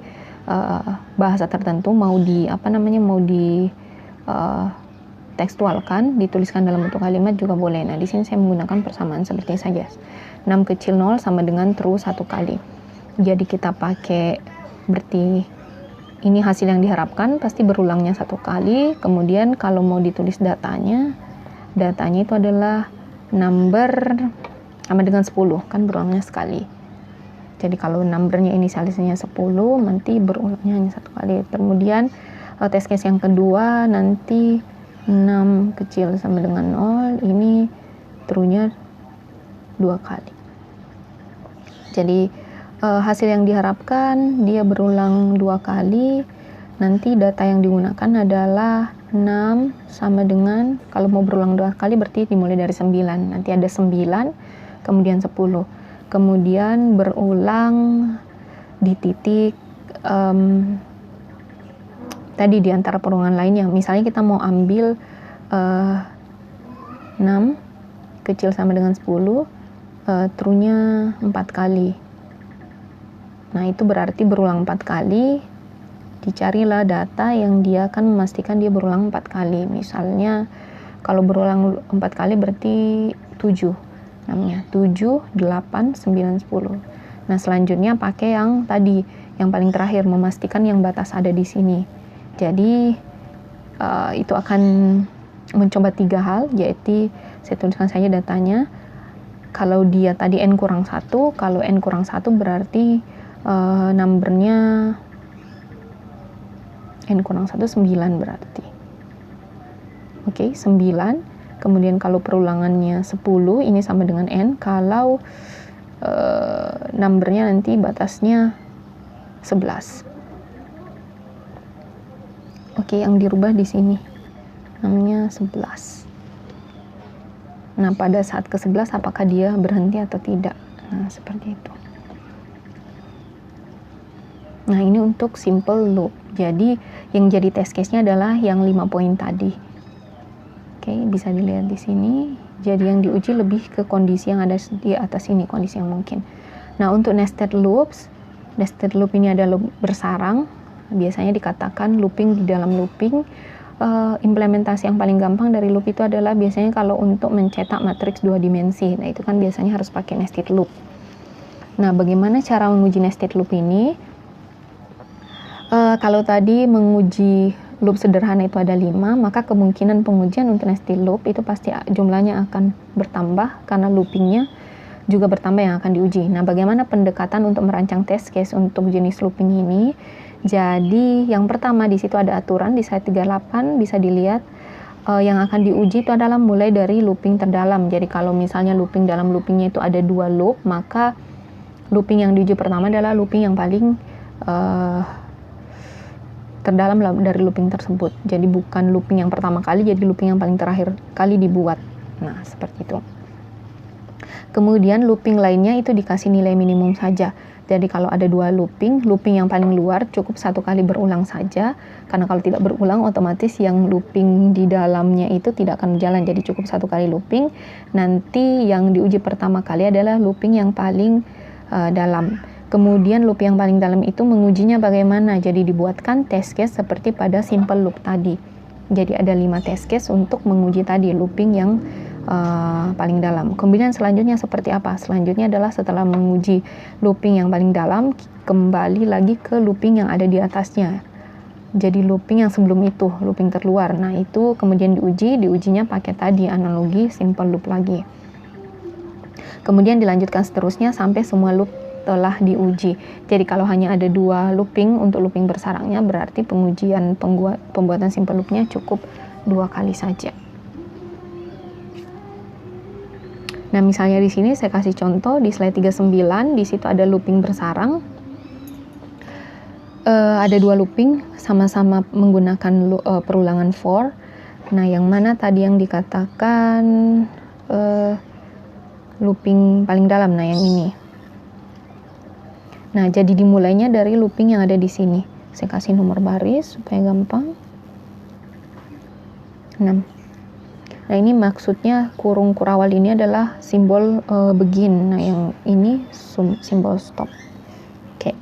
bahasa tertentu, mau di tekstualkan, dituliskan dalam bentuk kalimat juga boleh. Nah, di sini saya menggunakan persamaan seperti saja. 6 kecil 0 sama dengan terus 1 kali. Jadi kita pakai berarti ini hasil yang diharapkan pasti berulangnya 1 kali. Kemudian kalau mau ditulis datanya itu adalah number sama dengan 10, kan berulangnya sekali. Jadi kalau numbernya inisialisasinya 10, nanti berulangnya hanya 1 kali. Kemudian test case yang kedua nanti 6 kecil sama dengan 0, ini true-nya 2 kali. Jadi hasil yang diharapkan dia berulang 2 kali. Nanti data yang digunakan adalah 6 sama dengan, kalau mau berulang 2 kali berarti dimulai dari 9. Nanti ada 9, kemudian 10. Kemudian berulang di titik tadi di antara perulangan lainnya. Misalnya kita mau ambil 6 kecil sama dengan 10, true-nya 4 kali. Nah, itu berarti berulang 4 kali. Dicarilah data yang dia akan memastikan dia berulang 4 kali. Misalnya kalau berulang 4 kali berarti 7 namanya, 7, 8, 9, 10. Nah, selanjutnya pakai yang tadi, yang paling terakhir, memastikan yang batas ada di sini. Jadi itu akan mencoba 3 hal, yaitu saya tuliskan saja datanya. Kalau dia tadi n kurang 1, kalau n kurang 1 berarti numbernya n kurang 1 9 berarti. Oke, 9. Kemudian kalau perulangannya 10, ini sama dengan n. Kalau numbernya nanti batasnya 11. Oke, yang dirubah di sini namanya 11. Nah, pada saat ke-11 apakah dia berhenti atau tidak? Nah, seperti itu. Nah, ini untuk simple loop. Jadi yang jadi test case-nya adalah yang 5 poin tadi. Oke, bisa dilihat di sini. Jadi yang diuji lebih ke kondisi yang ada di atas ini, kondisi yang mungkin. Nah, untuk nested loop ini ada loop bersarang. Biasanya dikatakan looping di dalam looping. Implementasi yang paling gampang dari loop itu adalah biasanya kalau untuk mencetak matriks 2 dimensi. Nah, itu kan biasanya harus pakai nested loop. Nah, bagaimana cara menguji nested loop ini? Kalau tadi menguji loop sederhana itu ada 5, maka kemungkinan pengujian untuk nested loop itu pasti jumlahnya akan bertambah karena loopingnya juga bertambah yang akan diuji. Nah, bagaimana pendekatan untuk merancang test case untuk jenis looping ini? Jadi yang pertama di situ ada aturan di slide 38, bisa dilihat yang akan diuji itu adalah mulai dari looping terdalam. Jadi kalau misalnya looping dalam loopingnya itu ada 2 loop, maka looping yang diuji pertama adalah looping yang paling terdalam dari looping tersebut. Jadi bukan looping yang pertama kali, jadi looping yang paling terakhir kali dibuat. Nah, seperti itu. Kemudian looping lainnya itu dikasih nilai minimum saja. Jadi kalau ada 2 looping yang paling luar cukup 1 kali berulang saja. Karena kalau tidak berulang otomatis yang looping di dalamnya itu tidak akan jalan. Jadi cukup 1 kali looping. Nanti yang diuji pertama kali adalah looping yang paling dalam. Kemudian loop yang paling dalam itu mengujinya bagaimana. Jadi dibuatkan test case seperti pada simple loop tadi. Jadi ada 5 test case untuk menguji tadi looping yang paling dalam. Kemudian selanjutnya seperti apa? Selanjutnya adalah setelah menguji looping yang paling dalam, kembali lagi ke looping yang ada di atasnya. Jadi looping yang sebelum itu, looping terluar. Nah itu kemudian diujinya pakai tadi analogi simple loop lagi. Kemudian dilanjutkan seterusnya sampai semua loop telah diuji. Jadi kalau hanya ada 2 looping untuk looping bersarangnya, berarti pengujian pembuatan simple loopnya cukup 2 kali saja. Nah, misalnya di sini saya kasih contoh di slide 39, di situ ada looping bersarang. Ada 2 looping sama-sama menggunakan perulangan for. Nah, yang mana tadi yang dikatakan looping paling dalam? Nah, yang ini. Nah, jadi dimulainya dari looping yang ada di sini. Saya kasih nomor baris supaya gampang. 6. Nah, ini maksudnya kurung kurawal ini adalah simbol begin. Nah, yang ini simbol stop. Oke.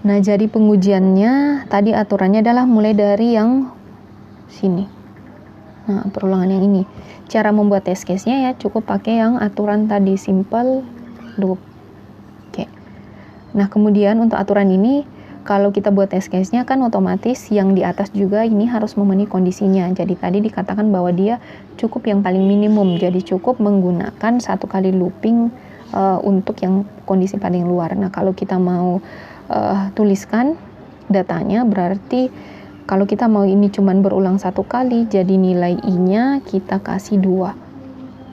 Nah, jadi pengujiannya tadi aturannya adalah mulai dari yang sini. Nah, perulangan yang ini. Cara membuat test case-nya ya cukup pakai yang aturan tadi simple loop. Nah, kemudian untuk aturan ini, kalau kita buat test case-nya kan otomatis yang di atas juga ini harus memenuhi kondisinya. Jadi tadi dikatakan bahwa dia cukup yang paling minimum. Jadi cukup menggunakan 1 kali looping untuk yang kondisi paling luar. Nah, kalau kita mau tuliskan datanya, berarti kalau kita mau ini cuman berulang 1 kali, jadi nilai I-nya kita kasih 2.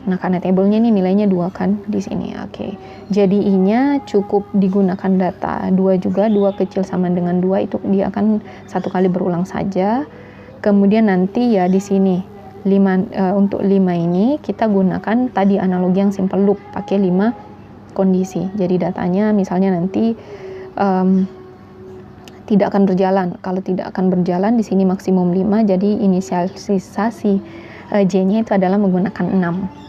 Nah, karena tabelnya ini nilainya 2 kan di sini. Oke. Jadi I-nya cukup digunakan data 2 juga, 2 kecil sama dengan 2 itu dia akan 1 kali berulang saja. Kemudian nanti ya di sini 5 untuk 5 ini kita gunakan tadi analogi yang simple loop pakai 5 kondisi. Jadi datanya misalnya nanti tidak akan berjalan. Kalau tidak akan berjalan di sini maksimum 5, jadi inisialisasi J-nya itu adalah menggunakan 6.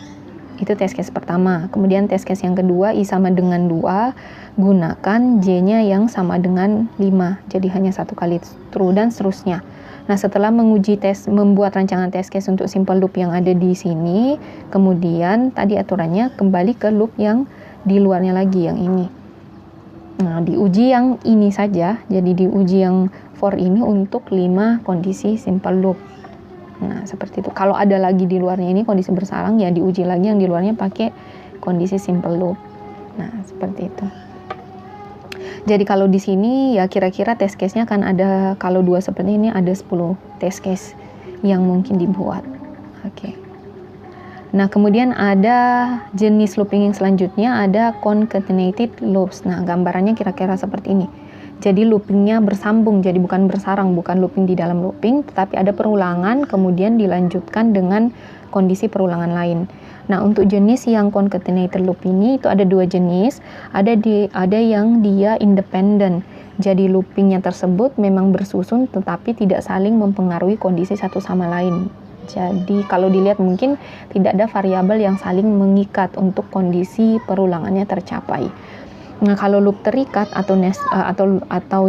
Itu test case pertama. Kemudian test case yang kedua, I sama dengan 2, gunakan J-nya yang sama dengan 5. Jadi hanya 1 kali true dan seterusnya. Nah, setelah membuat rancangan test case untuk simple loop yang ada di sini, kemudian tadi aturannya kembali ke loop yang di luarnya lagi, yang ini. Nah, diuji yang ini saja. Jadi diuji yang for ini untuk 5 kondisi simple loop. Nah, seperti itu. Kalau ada lagi di luarnya ini kondisi bersarang, ya diuji lagi yang di luarnya pakai kondisi simple loop. Nah, seperti itu. Jadi kalau di sini ya kira-kira test case-nya kan ada, kalau 2 seperti ini ada 10 test case yang mungkin dibuat. Oke. Nah, kemudian ada jenis looping yang selanjutnya, ada concatenated loops. Nah, gambarannya kira-kira seperti ini. Jadi loopingnya bersambung, jadi bukan bersarang, bukan looping di dalam looping, tetapi ada perulangan, kemudian dilanjutkan dengan kondisi perulangan lain. Nah, untuk jenis yang concatenated loop ini itu ada 2 jenis, ada yang dia independen. Jadi loopingnya tersebut memang bersusun, tetapi tidak saling mempengaruhi kondisi satu sama lain. Jadi kalau dilihat mungkin tidak ada variabel yang saling mengikat untuk kondisi perulangannya tercapai. Nah, kalau loop terikat atau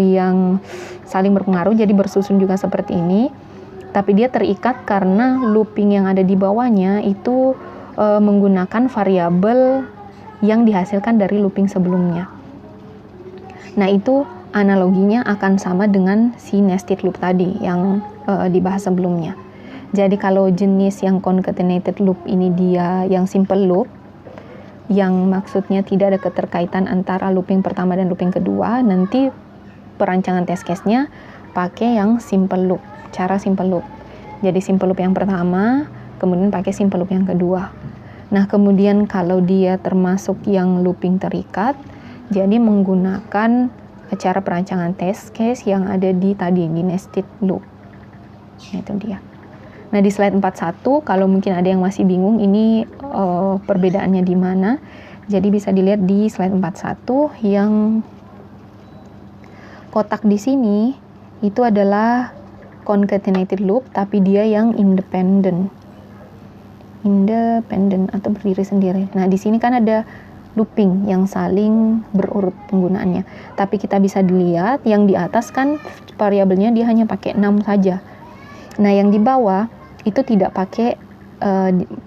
yang saling berpengaruh, jadi bersusun juga seperti ini, tapi dia terikat karena looping yang ada di bawahnya itu menggunakan variabel yang dihasilkan dari looping sebelumnya. Nah, itu analoginya akan sama dengan si nested loop tadi yang dibahas sebelumnya. Jadi kalau jenis yang concatenated loop ini dia yang simple loop, yang maksudnya tidak ada keterkaitan antara looping pertama dan looping kedua, nanti perancangan test case-nya pakai yang simple loop, cara simple loop. Jadi simple loop yang pertama, kemudian pakai simple loop yang kedua. Nah, kemudian kalau dia termasuk yang looping terikat, jadi menggunakan cara perancangan test case yang ada di nested loop. Nah, itu dia. Nah, di slide 41, kalau mungkin ada yang masih bingung ini perbedaannya di mana. Jadi bisa dilihat di slide 41 yang kotak di sini itu adalah concatenated loop, tapi dia yang independent atau berdiri sendiri. Nah, di sini kan ada looping yang saling berurut penggunaannya. Tapi kita bisa dilihat yang di atas kan variabelnya dia hanya pakai 6 saja. Nah, yang di bawah itu tidak pakai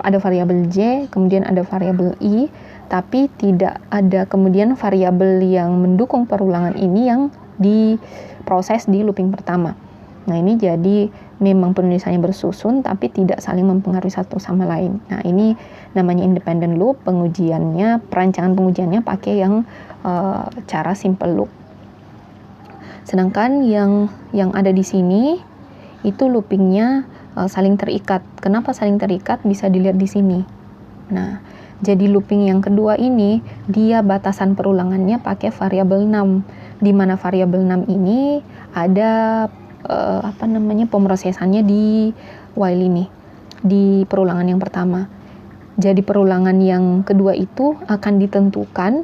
ada variabel J, kemudian ada variabel I, tapi tidak ada kemudian variabel yang mendukung perulangan ini yang diproses di looping pertama. Nah, ini jadi memang penulisannya bersusun tapi tidak saling mempengaruhi satu sama lain. Nah, ini namanya independent loop. Perancangan pengujiannya pakai yang cara simple loop. Sedangkan yang ada di sini itu loopingnya saling terikat. Kenapa saling terikat? Bisa dilihat di sini. Nah, jadi looping yang kedua ini dia batasan perulangannya pakai variabel 6, di mana variabel 6 ini ada pemrosesannya di while ini, di perulangan yang pertama. Jadi perulangan yang kedua itu akan ditentukan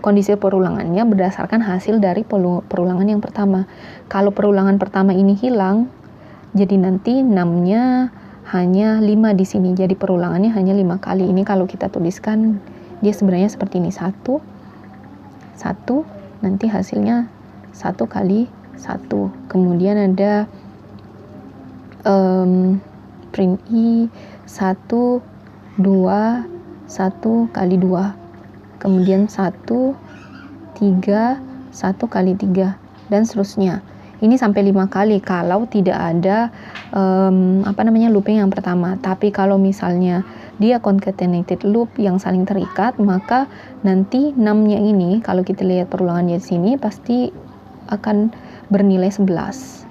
kondisi perulangannya berdasarkan hasil dari perulangan yang pertama. Kalau perulangan pertama ini hilang, jadi nanti 6-nya hanya 5 di sini. Jadi perulangannya hanya 5 kali. Ini kalau kita tuliskan dia sebenarnya seperti ini. 1, nanti hasilnya 1 kali 1. Kemudian ada print I 1, 2, 1 kali 2. Kemudian 1, 3, 1 kali 3, dan seterusnya. Ini sampai 5 kali kalau tidak ada looping yang pertama. Tapi kalau misalnya dia concatenated loop yang saling terikat, maka nanti 6-nya ini kalau kita lihat perulangannya di sini pasti akan bernilai 11.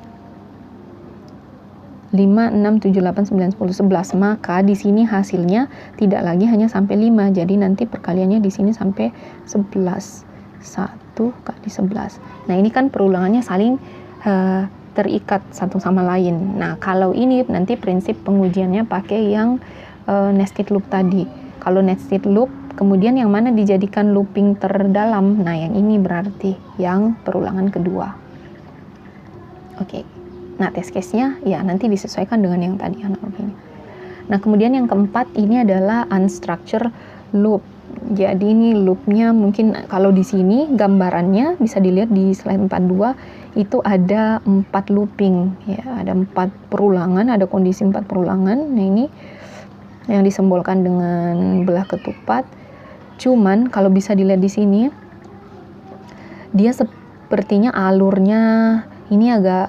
5, 6, 7, 8, 9, 10, 11. Maka di sini hasilnya tidak lagi hanya sampai 5. Jadi nanti perkaliannya di sini sampai 11. 1 kali 11. Nah, ini kan perulangannya saling terikat satu sama lain. Nah, kalau ini nanti prinsip pengujiannya pakai yang nested loop tadi. Kalau nested loop, kemudian yang mana dijadikan looping terdalam? Nah, yang ini berarti yang perulangan kedua. Oke. Nah, test case-nya ya nanti disesuaikan dengan yang tadi analoginya. Nah, kemudian yang keempat ini adalah unstructured loop. Jadi ini loopnya mungkin kalau di sini gambarannya bisa dilihat di slide 42 itu ada 4 looping ya, ada 4 perulangan, ada kondisi 4 perulangan. Nah, ini yang disimbolkan dengan belah ketupat. Cuman kalau bisa dilihat di sini dia sepertinya alurnya ini agak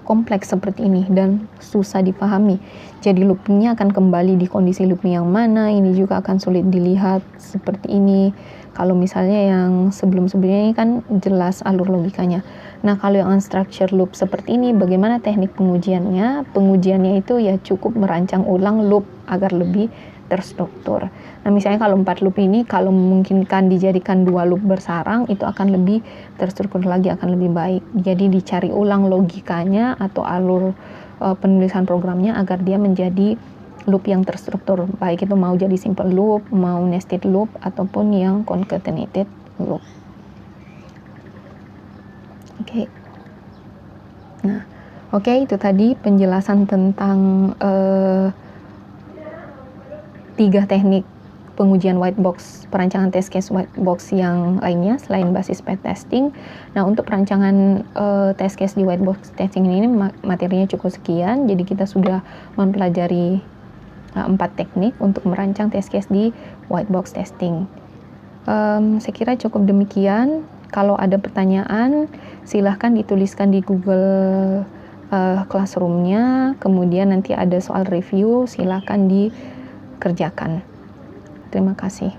kompleks seperti ini dan susah dipahami. Jadi loopingnya akan kembali di kondisi looping yang mana, ini juga akan sulit dilihat seperti ini. Kalau misalnya yang sebelum-sebelumnya ini kan jelas alur logikanya. Nah, kalau yang unstructured loop seperti ini, bagaimana teknik pengujiannya? Pengujiannya itu ya cukup merancang ulang loop agar lebih terstruktur. Nah, misalnya kalau 4 loop ini kalau memungkinkan dijadikan 2 loop bersarang, itu akan lebih terstruktur lagi, akan lebih baik. Jadi dicari ulang logikanya atau alur penulisan programnya agar dia menjadi loop yang terstruktur, baik itu mau jadi simple loop, mau nested loop, ataupun yang concatenated loop. Oke. Nah, itu tadi penjelasan tentang 3 teknik pengujian white box, perancangan test case white box yang lainnya selain basis path testing. Nah, untuk perancangan test case di white box testing ini materinya cukup sekian. Jadi kita sudah mempelajari 4 teknik untuk merancang test case di white box testing. Saya kira cukup demikian. Kalau ada pertanyaan, silahkan dituliskan di Google Classroom-nya. Kemudian nanti ada soal review, silahkan dikerjakan. Terima kasih.